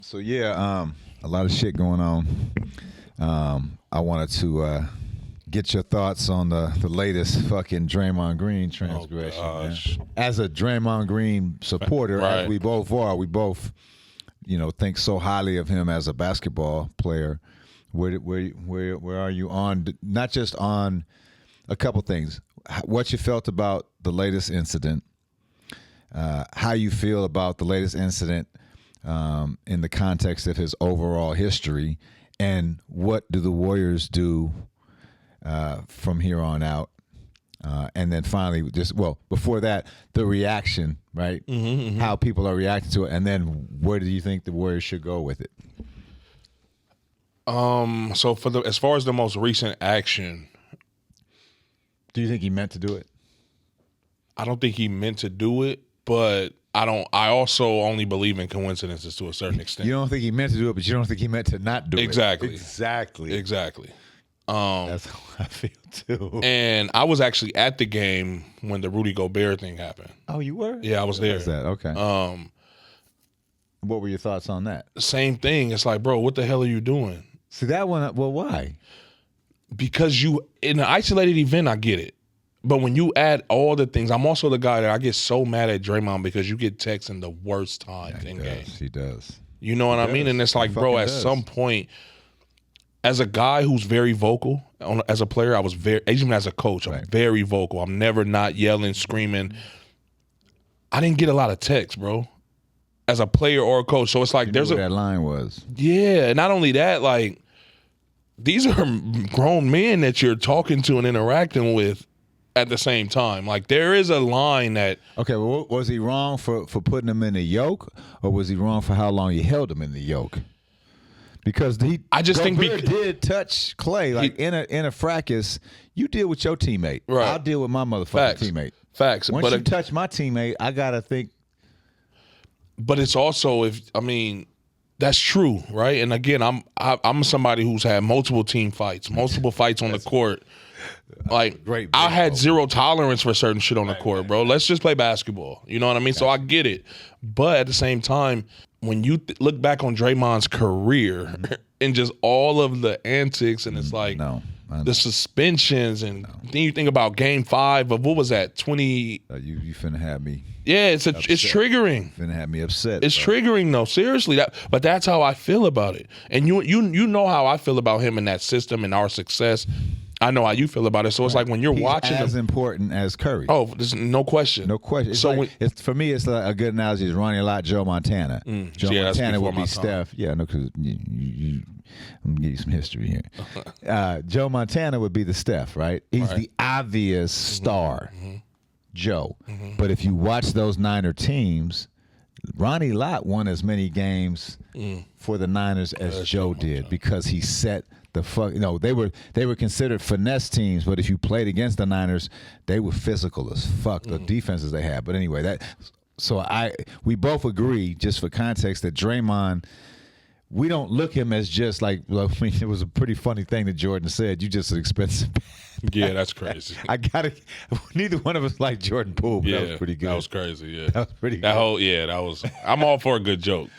So yeah, a lot of shit going on. I wanted to get your thoughts on the latest fucking Draymond Green transgression. Man. As a Draymond Green supporter, as we both are, we both, think so highly of him as a basketball player. Where are you on? Not just on a couple things. What you felt about the latest incident, how you feel about the latest incident in the context of his overall history, and what do the Warriors do from here on out? And then finally, before that, the reaction, right? Mm-hmm. How people are reacting to it, and then where do you think the Warriors should go with it? So as far as the most recent action, do you think he meant to do it? I don't think he meant to do it, but I also only believe in coincidences to a certain extent. You don't think he meant to do it, but you don't think he meant to not do it. Exactly. That's how I feel too. And I was actually at the game when the Rudy Gobert thing happened. Oh, you were? Yeah, I was there. What's that? Okay. What were your thoughts on that? Same thing. It's like, bro, what the hell are you doing? See, that one, well, why? Because in an isolated event, I get it. But when you add all the things, I'm also the guy that I get so mad at Draymond because you get texts in the worst times in games. He does. You know what I mean? And it's like, bro, at some point, as a guy who's very vocal, as a player, even as a coach, I'm very vocal. I'm never not yelling, screaming. I didn't get a lot of texts, bro, as a player or a coach. So it's like there's that line was. Yeah, and not only that, like, these are grown men that you're talking to and interacting with at the same time. Like, there is a line that... Okay, well, was he wrong for putting him in the yoke, or was he wrong for how long he held him in the yoke? Because Gobert did touch Clay. Like, in a fracas, you deal with your teammate. Right. I'll deal with my motherfucking teammate. Facts. Once you touch my teammate, I got to think... But it's also, that's true, right? And again, I'm somebody who's had multiple team fights, multiple fights on the court. Like, I had zero tolerance for certain shit on the court, bro. Let's just play basketball. You know what I mean? So I get it. But at the same time, when you look back on Draymond's career and just all of the antics, and it's like the suspensions, and then you think about Game 5 of, what was that, 20? You finna have me. Yeah, it's triggering. Finna have me upset. It's triggering, though. Seriously, but that's how I feel about it. And you know how I feel about him and that system and our success. I know how you feel about it. So it's like when you're watching as important as Curry. Oh, there's no question. No question. For me, it's like a good analogy is Ronnie Lott, Joe Montana. Joe Montana would be Steph. Yeah, no, because I'm gonna give you some history here. Joe Montana would be the Steph, right? He's the obvious star, Joe. But if you watch those Niner teams, Ronnie Lott won as many games for the Niners as Joe did because he set the fuck. They were considered finesse teams, but if you played against the Niners, they were physical as fuck. The defenses they had. But anyway, we both agree, just for context, that Draymond, we don't look him as just like. Well, I mean, it was a pretty funny thing that Jordan said. You just an expensive. Yeah, that's crazy. Neither one of us like Jordan Poole, but that was pretty good. That was crazy. Yeah, that was pretty good. That was. I'm all for a good joke,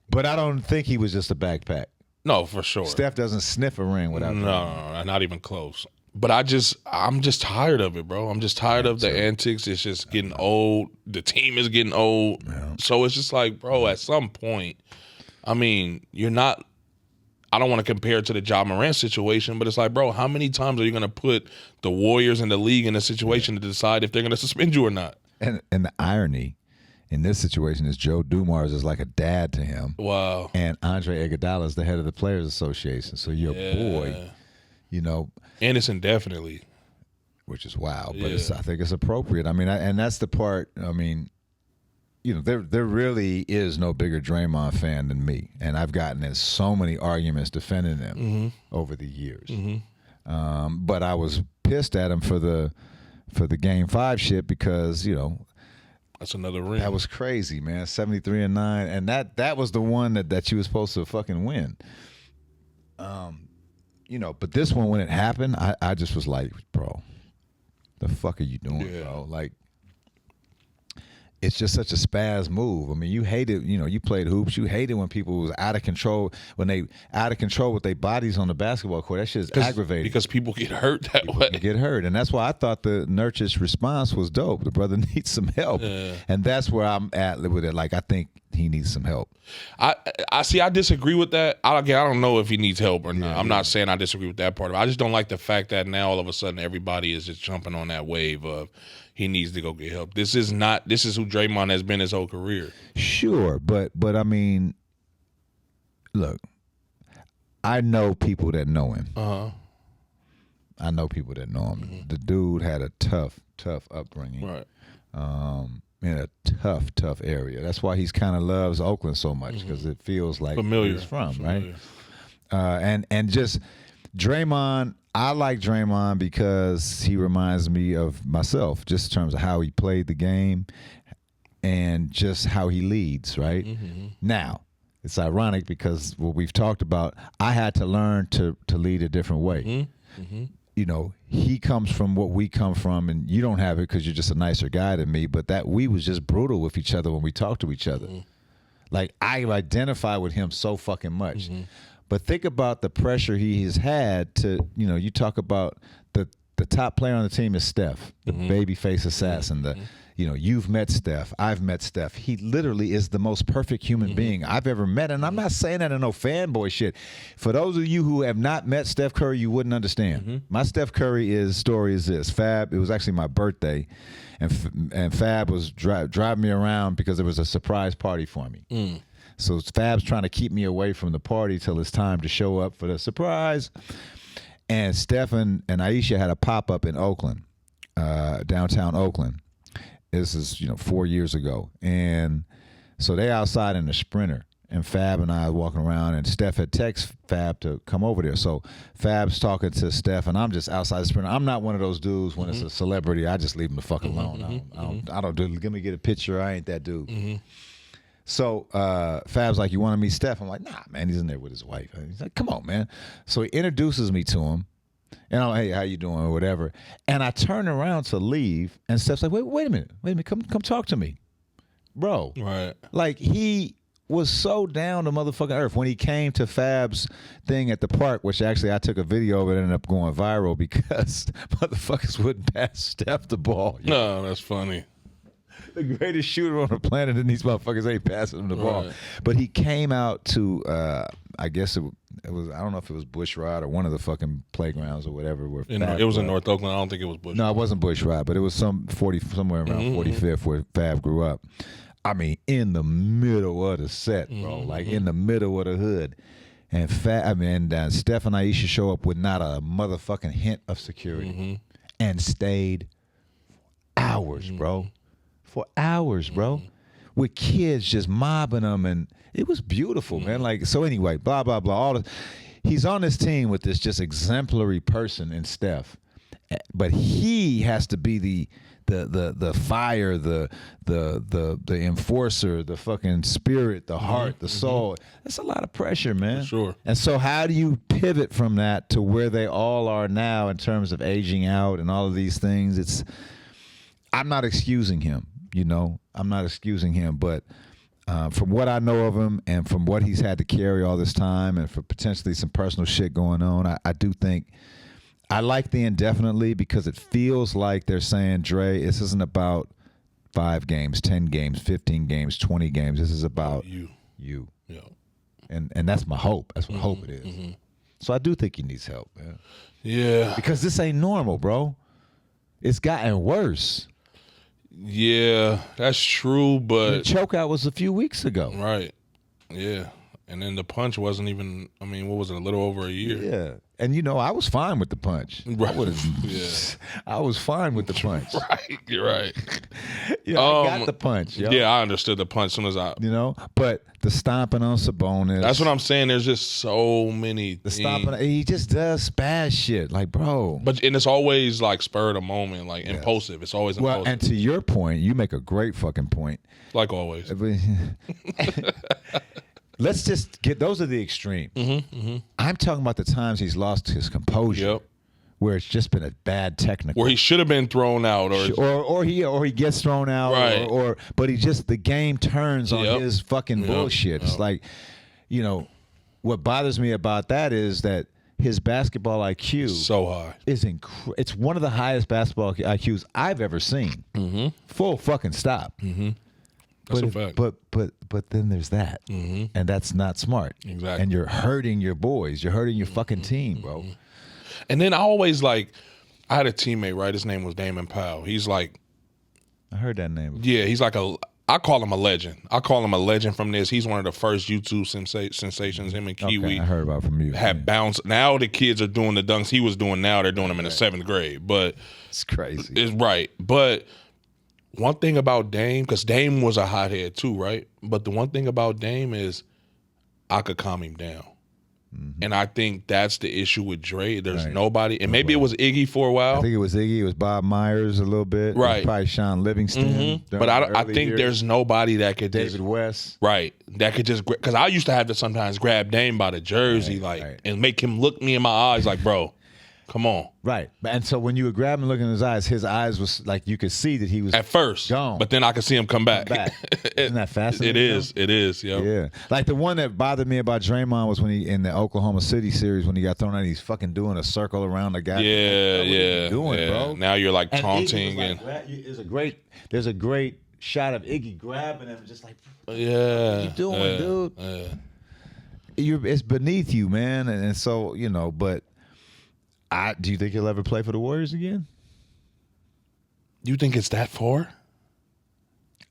but I don't think he was just a backpack. No, for sure. Steph doesn't sniff a ring without. No, not even close. But I'm just tired of it, bro. I'm just tired of the antics. It's just getting old. The team is getting old. Yeah. So it's just like, bro, at some point, you're not. I don't want to compare it to the Ja Morant situation, but it's like, bro, how many times are you going to put the Warriors and the league in a situation to decide if they're going to suspend you or not? And the irony in this situation is Joe Dumars is like a dad to him. Wow. And Andre Iguodala is the head of the Players Association. So your boy, and it's indefinitely. Which is wild, but I think it's appropriate. And that's the part, there really is no bigger Draymond fan than me. And I've gotten in so many arguments defending him over the years. But I was pissed at him for the Game 5 shit because, that's another ring. That was crazy, man. 73-9, and that was the one that you were supposed to fucking win. But this one, when it happened, I just was like, bro, the fuck are you doing, bro? Like, it's just such a spaz move. I mean, you hate it. You know, you played hoops. You hate it when people was out of control, when they out of control with their bodies on the basketball court. That shit is aggravating. Because people get hurt that way. Get hurt. And that's why I thought the Nurkic response was dope. The brother needs some help. And that's where I'm at with it. Like, I think he needs some help. I see. I disagree with that. I don't know if he needs help or not. I'm not saying I disagree with that part of it. I just don't like the fact that now all of a sudden everybody is just jumping on that wave of he needs to go get help. This is who Draymond has been his whole career. Sure, but I mean, look, I know people that know him. I know people that know him. Mm-hmm. The dude had a tough upbringing. Right. In a tough area. That's why he's kind of loves Oakland so much, because it feels like familiar. He's from, right? And just Draymond, I like Draymond because he reminds me of myself, just in terms of how he played the game and just how he leads, right? Mm-hmm. Now, it's ironic because what we've talked about, I had to learn to lead a different way. Mm-hmm. Mm-hmm. You know, he comes from what we come from, and you don't have it because you're just a nicer guy than me, but that we was just brutal with each other when we talked to each other. Mm-hmm. Like, I identify with him so fucking much. Mm-hmm. But think about the pressure he has had to, you know, you talk about the top player on the team is Steph, the babyface assassin. You know, you've met Steph. I've met Steph. He literally is the most perfect human being I've ever met. And I'm not saying that in no fanboy shit. For those of you who have not met Steph Curry, you wouldn't understand. My Steph Curry story is this. Fab, it was actually my birthday, and Fab was driving me around because there was a surprise party for me. So Fab's trying to keep me away from the party till it's time to show up for the surprise. And Stephen and Aisha had a pop-up in Oakland, downtown Oakland. This is, 4 years ago. And so they outside in the Sprinter, and Fab and I are walking around, and Steph had texted Fab to come over there. So Fab's talking to Steph, and I'm just outside the Sprinter. I'm not one of those dudes when it's a celebrity, I just leave him the fuck alone. I don't do, let me get a picture. I ain't that dude. So Fab's like, you want to meet Steph? I'm like, nah, man, he's in there with his wife. He's like, come on, man. So he introduces me to him. And I'm like, hey, how you doing, or whatever. And I turn around to leave, and Steph's like, wait a minute, come talk to me. Bro. Right. Like, he was so down to motherfucking earth when he came to Fab's thing at the park, which actually I took a video of it, ended up going viral because motherfuckers wouldn't pass Steph the ball. No, that's funny. The greatest shooter on the planet, and these motherfuckers ain't passing him the ball. But he came out to, I guess it was, I don't know if it was Bush Rod or one of the fucking playgrounds or whatever. Where it was in North Oakland. I don't think it was Bush. No, it wasn't Bush Rod, but it was somewhere around 45th where Fab grew up. I mean, in the middle of the set, bro, like in the middle of the hood. And Steph and Aisha show up with not a motherfucking hint of security and stayed hours, bro. For hours, bro, with kids just mobbing them, and it was beautiful, man. Like, so anyway, blah blah blah. He's on this team with this just exemplary person in Steph, but he has to be the fire, the enforcer, the fucking spirit, the heart, the soul. That's a lot of pressure, man. For sure. And so, how do you pivot from that to where they all are now in terms of aging out and all of these things? I'm not excusing him. I'm not excusing him, but from what I know of him and from what he's had to carry all this time and for potentially some personal shit going on, I do think I like the indefinitely because it feels like they're saying, Dre, this isn't about 5 games, 10 games, 15 games, 20 games. This is about you. Yeah. And that's my hope. That's what hope it is. So I do think he needs help, man. Yeah. Because this ain't normal, bro. It's gotten worse. Yeah, that's true, but the chokeout was a few weeks ago. Right. Yeah. And then the punch wasn't even, what was it, a little over a year? Yeah. And, I was fine with the punch. Right. I was fine with the punch. Right. You're right. I got the punch. Yo. Yeah, I understood the punch as soon as but the stomping on Sabonis. That's what I'm saying. There's just so many The stomping, he just does spaz shit. Like, bro. And it's always like spur of the moment, like impulsive. It's always impulsive. Well, and to your point, you make a great fucking point. Like always. Let's just those are the extremes. I'm talking about the times he's lost his composure. Yep. where it's just been a bad technical. Where he should have been thrown out, or he gets thrown out, right. but the game turns on his fucking bullshit. It's like, what bothers me about that is that his basketball IQ so high is it's one of the highest basketball IQs I've ever seen. Mm-hmm. Full fucking stop. Mm-hmm. That's a fact. But then there's that, and that's not smart. Exactly. And you're hurting your boys. You're hurting your fucking team, bro. And then I always I had a teammate, right? His name was Damon Powell. He's like, I heard that name. Yeah, he's like I call him a legend. I call him a legend from this. He's one of the first YouTube sensations. Him and Kiwi. Okay, I heard about from you. Had bounced. Now the kids are doing the dunks he was doing. Now they're doing them in the 7th grade. But it's crazy. It's right. But one thing about Dame, because Dame was a hothead too, right? But the one thing about Dame is I could calm him down. And I think that's the issue with Dre. There's nobody, and maybe it was Iggy for a while. I think it was Iggy. It was Bob Myers a little bit. Right. Probably Sean Livingston. But I think there's nobody that could David West. Right. That could just, because I used to have to sometimes grab Dame by the jersey, and make him look me in my eyes like, bro, come on. Right. And so when you would grab him and look in his eyes was like you could see that he was at first gone. But then I could see him come back. Isn't that fascinating? It is, yo. Yeah. Like the one that bothered me about Draymond was when he in the Oklahoma City series when he got thrown out, he's fucking doing a circle around the guy. Yeah, what yeah. Are you doing, bro? Now you're like taunting and there's a great shot of Iggy grabbing him just like what are you doing, dude? It's beneath you, man. And so, but do you think he'll ever play for the Warriors again? You think it's that far?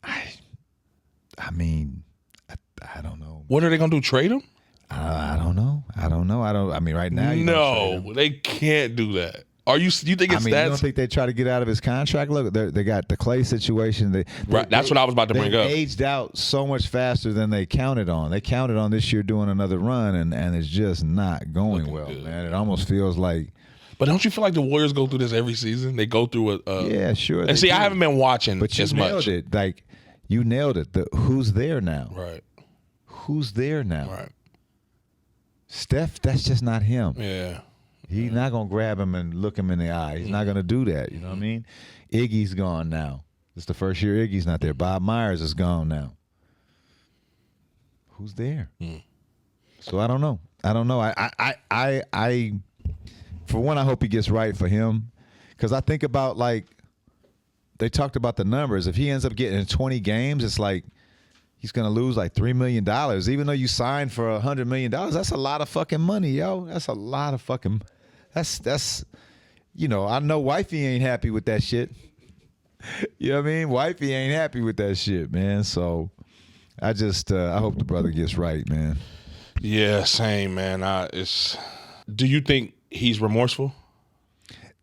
I mean, I don't know. What are they gonna do? Trade him? I don't know. I mean, right now, no, they can't do that. You think it's that? You don't think they try to get out of his contract? Look, they got the Clay situation. That's what I was about to bring up. They aged out so much faster than they counted on. They counted on this year doing another run, and it's just not going well, man. It almost feels like. But don't you feel like the Warriors go through this every season? They go through yeah, sure. And see, I haven't been watching but as much. But you nailed it. Like, you nailed it. Who's there now? Right. Who's there now? Right. Steph, that's just not him. Yeah. He's not going to grab him and look him in the eye. He's not going to do that. You know what I mean? Iggy's gone now. It's the first year Iggy's not there. Bob Myers is gone now. Who's there? So I don't know. I for one, I hope he gets right for him, because I think about, like, they talked about the numbers. If he ends up getting in 20 games, it's like he's going to lose like $3 million. Even though you signed for $100 million, that's a lot of fucking money, yo. That's a lot of fucking. That's I know wifey ain't happy with that shit. You know what I mean? Wifey ain't happy with that shit, man. So I just I hope the brother gets right, man. Yeah, same, man. Do you think he's remorseful?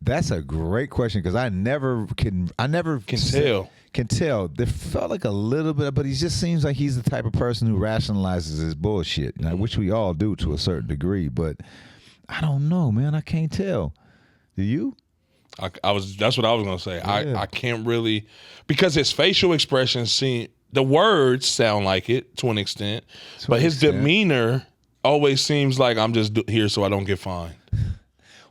That's a great question, because I never can tell. Can tell. There felt like a little bit, but he just seems like he's the type of person who rationalizes his bullshit, which we all do to a certain degree. But I don't know, man. I can't tell. Do you? That's what I was gonna say. Yeah. I can't really, because his facial expressions the words sound like it to an extent, but his demeanor always seems like I'm just here so I don't get fined.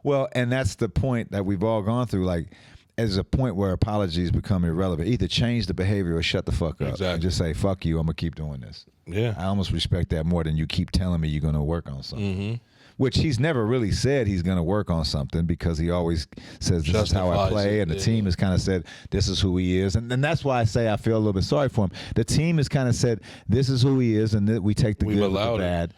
Well, and that's the point that we've all gone through. Like, there's a point where apologies become irrelevant. Either change the behavior or shut the fuck up. Exactly. And just say, fuck you, I'm going to keep doing this. Yeah. I almost respect that more than you keep telling me you're going to work on something. Which he's never really said he's going to work on something, because he always says this is how I play. And the team has kind of said this is who he is. And that's why I say I feel a little bit sorry for him. The team has kind of said this is who he is, and we take the good with the bad.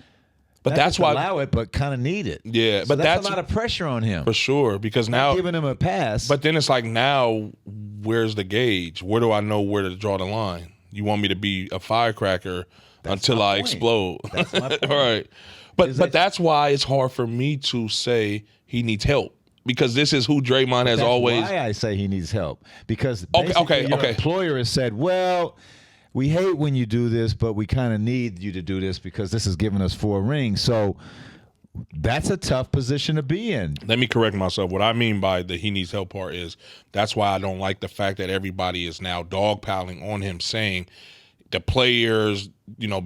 But that's why allow it, but kind of need it. Yeah, so but that's a lot of pressure on him for sure. Because now giving him a pass. But then it's like, now where's the gauge? Where do I know where to draw the line? You want me to be a firecracker until I explode? That's my point. Right. But that's why it's hard for me to say he needs help, because this is who Draymond has always. That's why I say he needs help, because okay. Your employer has said, well, we hate when you do this, but we kind of need you to do this because this is giving us 4 rings. So that's a tough position to be in. Let me correct myself. What I mean by the he needs help part is that's why I don't like the fact that everybody is now dogpiling on him, saying the players,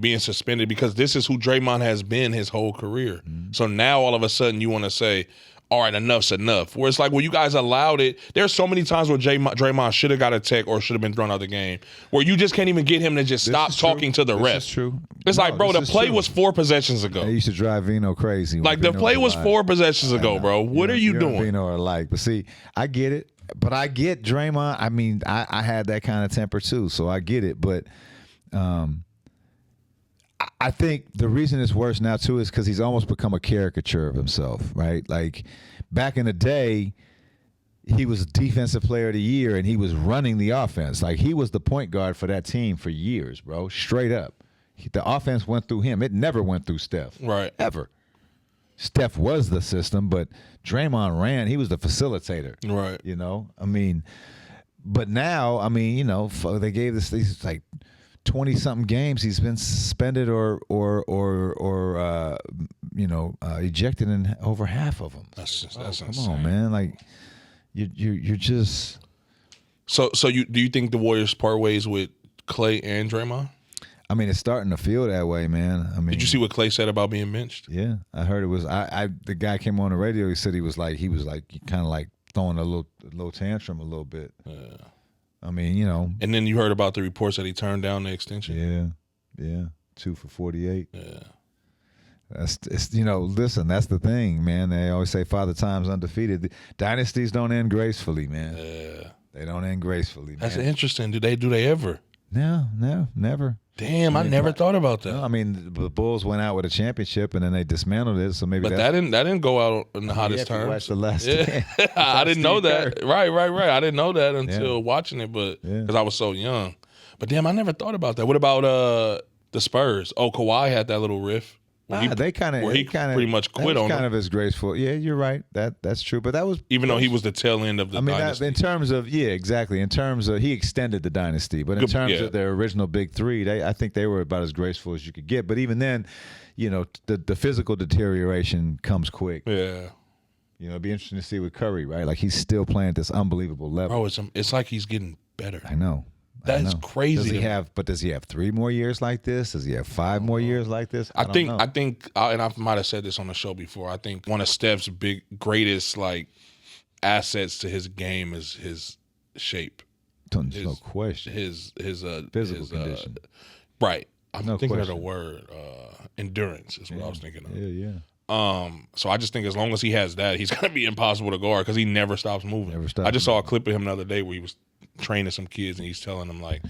being suspended, because this is who Draymond has been his whole career. So now all of a sudden you want to say, all right, enough's enough. Where it's like, well, you guys allowed it. There's so many times where Draymond should have got a tech or should have been thrown out of the game, where you just can't even get him to just stop talking to the ref. This is true. It's like, bro, the play was 4 possessions ago. They used to drive Vino crazy. Like, the play was 4 possessions ago, bro. What are you doing? Vino are alike. But see, I get it. But I get Draymond. I mean, I had that kind of temper too, so I get it. But I think the reason it's worse now too is because he's almost become a caricature of himself, right? Like back in the day, he was Defensive Player of the Year and he was running the offense. Like he was the point guard for that team for years, bro. Straight up, the offense went through him. It never went through Steph, right? Ever. Steph was the system, but Draymond ran. He was the facilitator, right? You know, I mean, but now, I mean, you know, they gave this these like 20-something games he's been suspended or ejected in over half of them. That's come insane. on, man. Like you're just. So do you think the Warriors part ways with Klay and Draymond? I mean, it's starting to feel that way, man. I mean, did you see what Klay said about being benched? Yeah, I heard it was. The guy came on the radio. He said he was like kind of like throwing a little tantrum a little bit. Yeah. I mean, you know. And then you heard about the reports that he turned down the extension. Yeah, 2 for $48. Yeah. It's listen, that's the thing, man. They always say Father Time's undefeated. Dynasties don't end gracefully, man. Yeah. They don't end gracefully, man. That's interesting. Do they ever? No, never. Damn, I never thought about that. No, I mean, the Bulls went out with a championship and then they dismantled it. So maybe, but that didn't go out in the hottest terms. Watch the last game. I didn't know that. Right. I didn't know that until watching it, but because I was so young. But damn, I never thought about that. What about the Spurs? Oh, Kawhi had that little riff. They kind of pretty much quit on. Kind of as graceful. Yeah, you're right. That's true. But that was though he was the tail end of the dynasty. In terms of exactly. In terms of he extended the dynasty, but in terms of their original big three, I think they were about as graceful as you could get. But even then, you know, the physical deterioration comes quick. Yeah. You know, it'd be interesting to see with Curry, right? Like he's still playing at this unbelievable level. Bro, it's like he's getting better. I know. That's crazy. Does he have 3 more years like this? Does he have 5 more years like this? I think, and I might have said this on the show before. I think one of Steph's greatest like assets to his game is his shape. No question. His physical condition. Right. I'm thinking of the word endurance is what I was thinking of. Yeah. So I just think as long as he has that, he's gonna be impossible to guard because he never stops moving. I just saw a clip of him the other day where he was training some kids and he's telling them like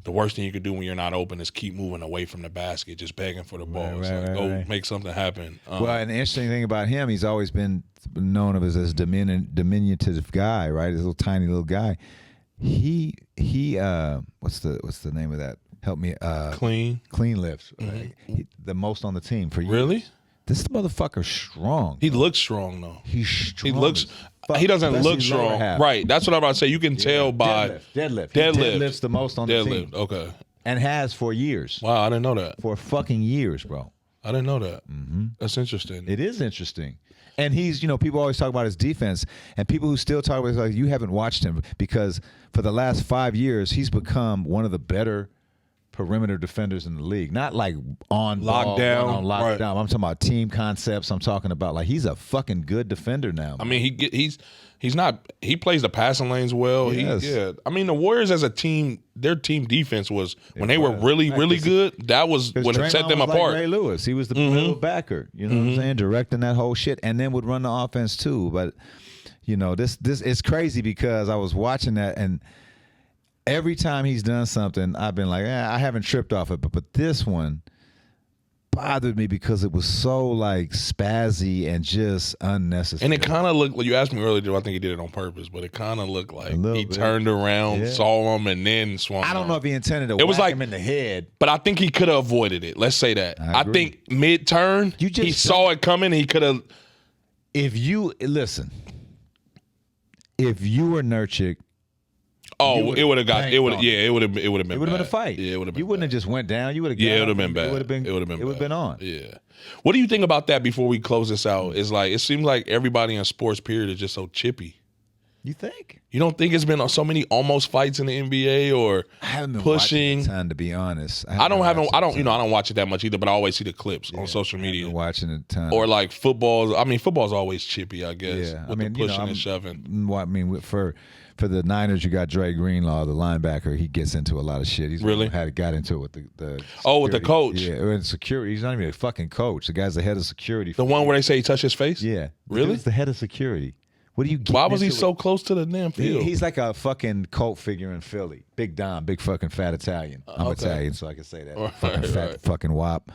the worst thing you could do when you're not open is keep moving away from the basket, just begging for the ball. Go make something happen. Well, an interesting thing about him, he's always been known of as a diminutive guy, right? This little tiny little guy. He what's the name of that? Help me. Clean lifts. Mm-hmm. The most on the team for years. Really? This motherfucker's strong. He looks strong though. He's strong. He doesn't look strong. Right. That's what I'm about to say. You can tell by deadlift. Deadlifts the most on the team. Okay. And has for years. Wow, I didn't know that. For fucking years, bro. I didn't know that. Mm-hmm. That's interesting. It is interesting. And he's, people always talk about his defense, and people who still talk about it, like, you haven't watched him, because for the last 5 years, he's become one of the better perimeter defenders in the league. Not like on lockdown. On lockdown. Right. I'm talking about team concepts. I'm talking about like he's a fucking good defender now. Man. I mean, he's not. He plays the passing lanes well. Yes. I mean, the Warriors as a team, their team defense was when they were really good. That was when it set them apart. Like Ray Lewis, he was the middle backer. You know what I'm saying, directing that whole shit, and then would run the offense too. But this it's crazy because I was watching that and. Every time he's done something, I've been like, I haven't tripped off it. But this one bothered me because it was so like spazzy and just unnecessary. And it kind of looked, you asked me earlier, do I think he did it on purpose? But it kind of looked like he turned around, saw him, and then swung. I don't know if he intended to whack him in the head. But I think he could have avoided it. Let's say that. I think mid-turn, he saw it coming. He could have. If you were Nurkic, it would have got. It would have. Yeah, it would have been. It would have been a fight. Yeah, it would have been. You wouldn't have just went down. You would have. Yeah, it would have been bad. It would have been. It would have been on. Yeah. What do you think about that? Before we close this out, it's like it seems like everybody in sports period is just so chippy. You think? You don't think it's been so many almost fights in the NBA or I haven't been pushing? watching a ton, to be honest. I don't watch it that much either, but I always see the clips on social media. I've been watching a ton. Or like football. I mean, football's always chippy, I guess. Yeah, with the pushing and shoving. Well, I mean, for the Niners, you got Dre Greenlaw, the linebacker. He gets into a lot of shit. He's really got into it with the with the coach. Yeah, and security. He's not even a fucking coach. The guy's the head of security. The one where they say he touched his face. Yeah, really? He's the head of security. What do you? Why was he so close to the damn field? He's like a fucking cult figure in Philly. Big Dom, big fucking fat Italian. I'm Italian, so I can say that. Fat fucking wop.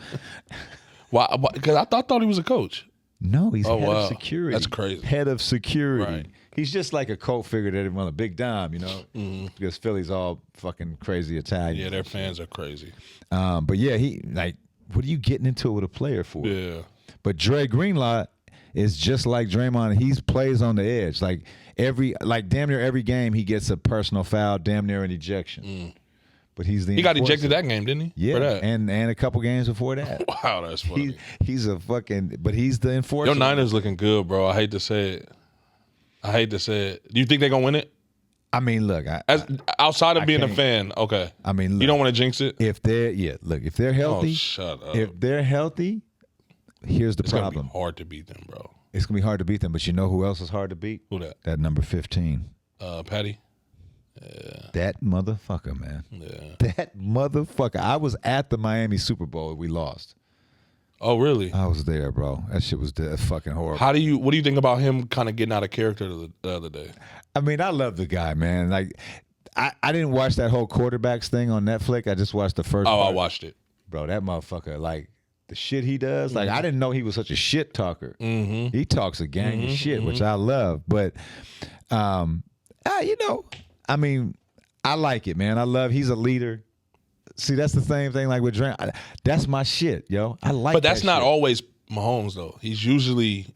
Why? Because I thought he was a coach. No, he's head of security. That's crazy. Head of security. Right. He's just like a cult figure that everyone, a big Dom, you know, because Philly's all fucking crazy Italian. Yeah, their fans are crazy. But yeah, what are you getting into it with a player for? Yeah. But Dre Greenlaw is just like Draymond. He plays on the edge. Like damn near every game, he gets a personal foul, damn near an ejection. But he's the he got ejected that game, didn't he? Yeah, for that. and a couple games before that. Wow, that's funny. He's a fucking, but he's the enforcer. Your Niners looking good, bro. I hate to say it. Do you think they're gonna win it? I mean, look, outside of being a fan, okay. I mean, look, you don't want to jinx it. If they're healthy, shut up. If they're healthy, here's the problem. It's gonna be hard to beat them, bro. It's gonna be hard to beat them, but you know who else is hard to beat? Who that? That number 15. Patty. Yeah. That motherfucker, man. Yeah. That motherfucker. I was at the Miami Super Bowl. We lost. Oh, really? I was there, bro. That shit was fucking horrible. What do you think about him kind of getting out of character the other day? I mean, I love the guy, man. Like, I didn't watch that whole quarterbacks thing on Netflix. I just watched the first part. I watched it. Bro, that motherfucker, like, the shit he does, like, I didn't know he was such a shit talker. Mm-hmm. He talks a gang of shit, which I love. But, I mean, I like it, man. He's a leader. See, that's the same thing like with Dre. That's my shit, yo. I like But that's that not shit. Always Mahomes, though. He's usually...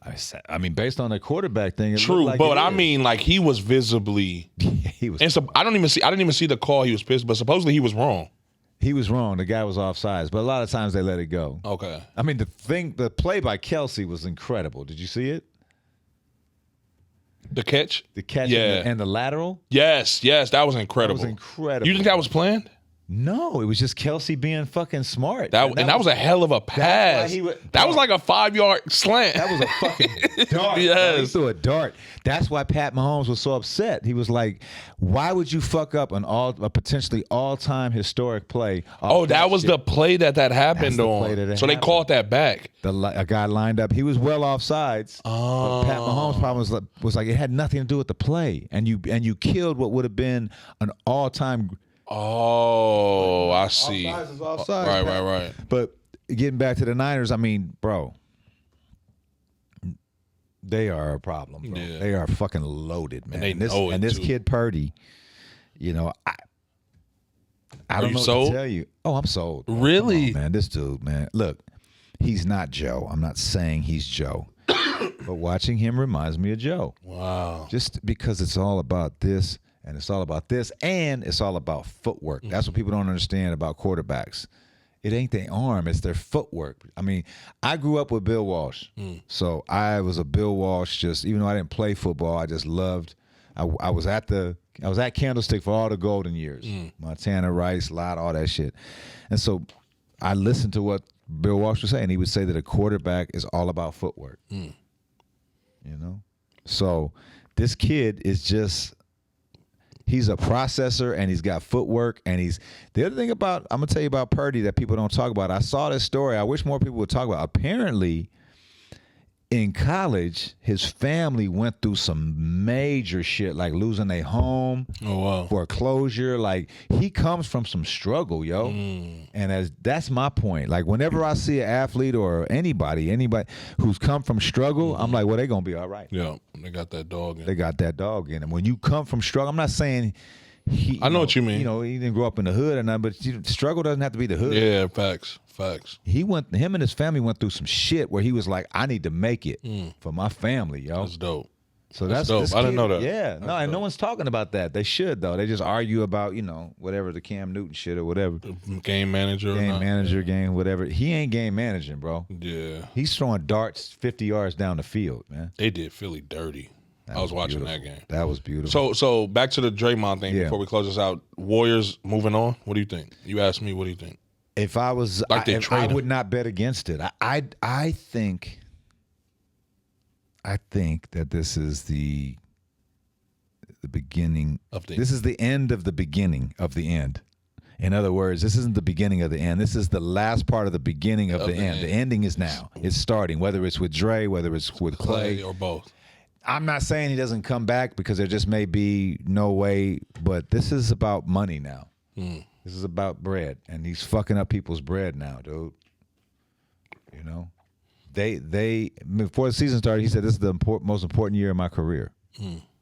I mean, based on the quarterback thing, true, like but I mean, like, he was visibly... he was. And so, I didn't even see the call he was pissed, but supposedly he was wrong. He was wrong. The guy was offsides, but a lot of times they let it go. Okay. I mean, the play by Kelsey was incredible. Did you see it? The catch? The catch and the lateral? Yes, that was incredible. That was incredible. You think that was planned? No, it was just Kelsey being fucking smart. That was a hell of a pass. That was like a 5-yard slant. That was a fucking dart. Yes. He threw a dart. That's why Pat Mahomes was so upset. He was like, why would you fuck up a potentially all-time historic play? That was the play that happened on. So they called that back. A guy lined up. He was well offsides. But Pat Mahomes' problem was like it had nothing to do with the play. And you killed what would have been an all-time Oh, I see. Offsides is offsides. Right. But getting back to the Niners, I mean, bro, they are a problem, bro. Yeah. They are fucking loaded, man. And this kid Purdy, I don't know what to tell you. Oh, I'm sold. Bro. Really? Come on, man, this dude, man. Look, he's not Joe. I'm not saying he's Joe. But watching him reminds me of Joe. Wow. Just because it's all about this. And it's all about this, and it's all about footwork. That's what people don't understand about quarterbacks. It ain't their arm, it's their footwork. I mean, I grew up with Bill Walsh. So I was a Bill Walsh, just even though I didn't play football, I just loved. I was at Candlestick for all the golden years. Montana, Rice, Lott, all that shit. And so I listened to what Bill Walsh was saying. He would say that a quarterback is all about footwork. So this kid is just... He's a processor, and he's got footwork, and the other thing I'm going to tell you about Purdy that people don't talk about. I saw this story. I wish more people would talk about. Apparently, in college, his family went through some major shit, like losing their home, foreclosure. Like, he comes from some struggle, yo. And that's my point. Like, whenever I see an athlete or anybody who's come from struggle, I'm like, well, they're going to be all right. Yeah, they got that dog in them. They got that dog in them. When you come from struggle, I'm not saying I know what you mean. He didn't grow up in the hood or nothing, but struggle doesn't have to be the hood. Yeah, facts. Him and his family went through some shit where he was like, I need to make it for my family, yo. That's dope. So that's dope. I didn't know that. Yeah, and no one's talking about that. They should though. They just argue about whatever the Cam Newton shit or whatever. Game manager, whatever. He ain't game managing, bro. Yeah, he's throwing darts 50 yards down the field, man. They did Philly dirty. I was watching that game. That was beautiful. So back to the Draymond thing before we close this out. Warriors moving on. What do you think? You asked me. What do you think? If I was, I would not bet against it. I think that this is the beginning of this is the end of the beginning of the end. In other words, this isn't the beginning of the end. This is the last part of the beginning of the end. The ending is now. It's starting, whether it's with Dre, whether it's with Clay. Or both. I'm not saying he doesn't come back because there just may be no way, but this is about money now. This is about bread, and he's fucking up people's bread now, dude. You know? They before the season started, he said, this is the most important year of my career.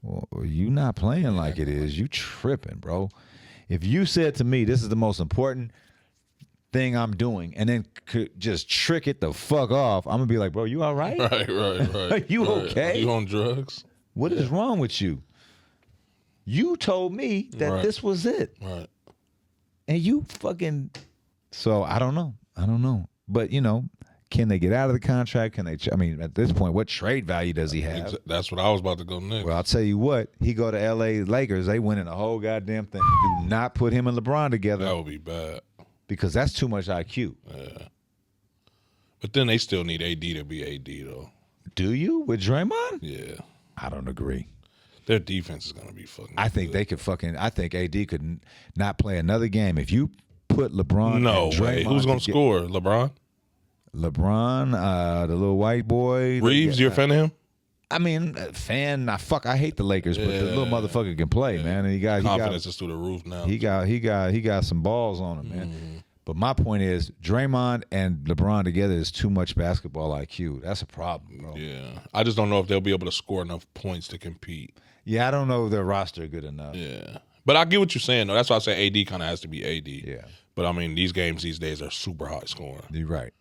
Well, you not playing like it is. You tripping, bro. If you said to me, this is the most important thing I'm doing, and then could just trick it the fuck off, I'm going to be like, bro, you all right? Right. Are you okay? Are you on drugs? What is wrong with you? You told me that this was it. Right. And you fucking... So, I don't know. But, you know, can they get out of the contract? Can they... I mean, at this point, what trade value does he have? That's what I was about to go next. Well, I'll tell you what. He go to L.A. Lakers, they winning the whole goddamn thing. Do not put him and LeBron together. That would be bad. Because that's too much IQ. Yeah. But then they still need AD to be AD, though. Do you? With Draymond? Yeah. I don't agree. Their defense is going to be fucking I think good. they could fucking... I think AD could not play another game. If you put LeBron No and Draymond way. Who's going to score? LeBron? LeBron, the little white boy. Reeves, you're a fan of him? I mean, I hate the Lakers, but the little motherfucker can play, man. And he got confidence is through the roof now. He got some balls on him, man. But my point is, Draymond and LeBron together is too much basketball IQ. That's a problem, bro. Yeah, I just don't know if they'll be able to score enough points to compete. Yeah, I don't know if their roster good enough. Yeah, but I get what you're saying though. That's why I say AD kind of has to be AD. Yeah. But I mean, these games these days are super high scoring. You're right.